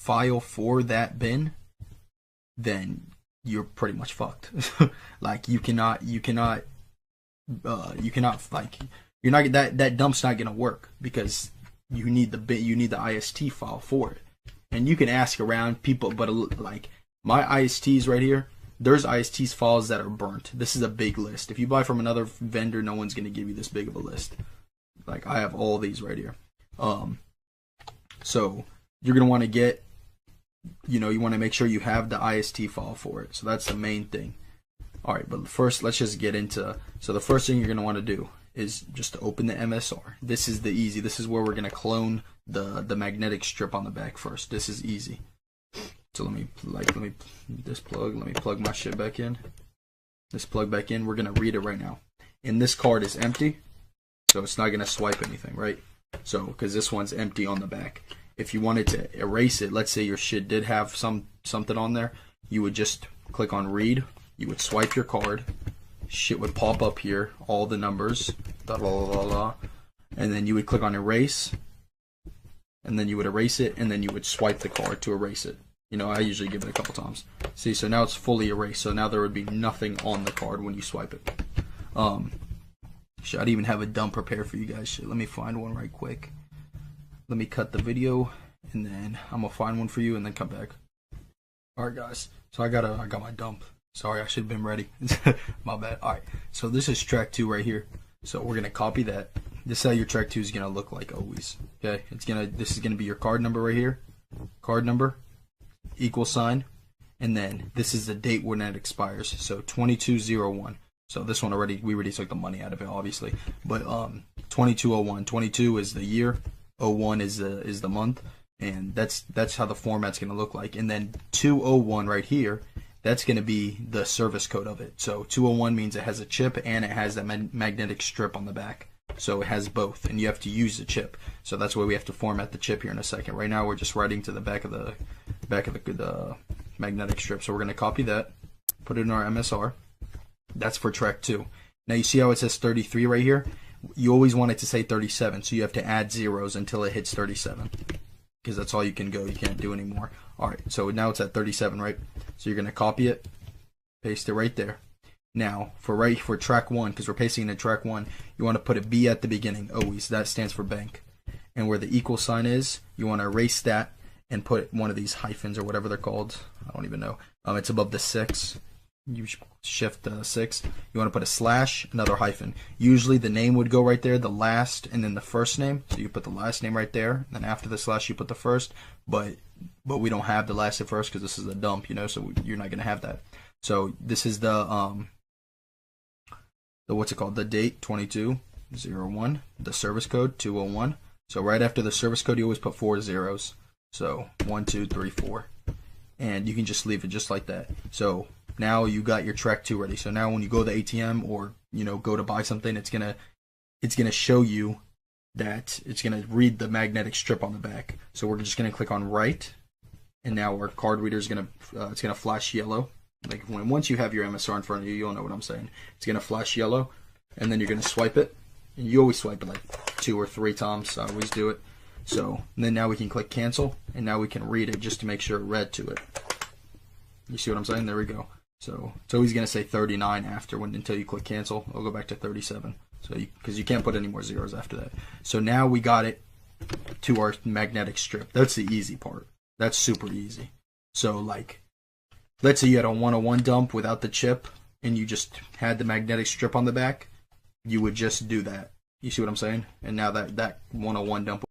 file for that bin, then you're pretty much fucked. Like you cannot like you're not that dump's not gonna work because you need the IST file for it. And you can ask around people, but like my ISTs right here, there's ISTs files that are burnt. This is a big list. If you buy from another vendor, no one's gonna give you this big of a list. Like I have all these right here. So you're gonna want to get, you want to make sure you have the IST file for it. So that's the main thing. All right, but first let's just get into. So the first thing you're gonna want to do is just to open the MSR. This is the easy. This is where we're gonna clone the magnetic strip on the back first. This is easy. So let me plug my shit back in. This plug back in. We're gonna read it right now. And this card is empty, so it's not gonna swipe anything, right? So because this one's empty on the back. If you wanted to erase it, let's say your shit did have something on there, you would just click on read. You would swipe your card. Shit would pop up here, all the numbers, and then you would click on erase, and then you would erase it, and then you would swipe the card to erase it. I usually give it a couple times. See, so now it's fully erased, so now there would be nothing on the card when you swipe it. Shit, I'd even have a dump prepared for you guys. Shit, let me find one right quick. Let me cut the video, and then I'm gonna find one for you, and then come back. Alright guys, so I got my dump. Sorry, I should have been ready. My bad. Alright, so this is track 2 right here. So we're gonna copy that. This is how your track 2 is gonna look like always. Okay, this is gonna be your card number right here. Card number, $, and then this is the date when that expires. So 2201. So this one we already took the money out of it, obviously. But 2201. 22 is the year, 01 is the month, and that's how the format's gonna look like. And then 201 right here, that's going to be the service code of it. So 201 means it has a chip and it has that magnetic strip on the back. So it has both, and you have to use the chip. So that's why we have to format the chip here in a second. Right now we're just writing to the back of the magnetic strip. So we're going to copy that, put it in our MSR. That's for track 2. Now you see how it says 33 right here? You always want it to say 37, so you have to add zeros until it hits 37. Because that's all you can go. You can't do anymore. Alright, so now it's at 37, right? So you're going to copy it, paste it right there. Now, for track 1, because we're pasting in track 1, you want to put a B at the beginning, always. That stands for bank. And where the $= is, you want to erase that and put one of these hyphens or whatever they're called. I don't even know. It's above the 6. You shift 6. You want to put a slash, another hyphen. Usually the name would go right there, the last, and then the first name. So you put the last name right there. And then after the slash, you put the first. But we don't have the last at first because this is a dump, so you're not going to have that. So this is the what's it called? The date, 2201. The service code, 201. So right after the service code, you always put 4 zeros. So 1, 2, 3, 4. And you can just leave it just like that. So now you got your track 2 ready. So now when you go to the ATM or go to buy something, it's gonna show you that it's gonna read the magnetic strip on the back. So we're just gonna click on write, and now our card reader is gonna it's gonna flash yellow. Like once you have your MSR in front of you, you'll know what I'm saying. It's gonna flash yellow, and then you're gonna swipe it. And you always swipe it like 2 or 3 times. I always do it. So then now we can click cancel, and now we can read it just to make sure it read to it. You see what I'm saying? There we go. So it's always going to say 39 until you click cancel. It'll go back to 37. So because you can't put any more zeros after that. So now we got it to our magnetic strip. That's the easy part. That's super easy. So like, let's say you had a 101 dump without the chip, and you just had the magnetic strip on the back. You would just do that. You see what I'm saying? And now that 101 dump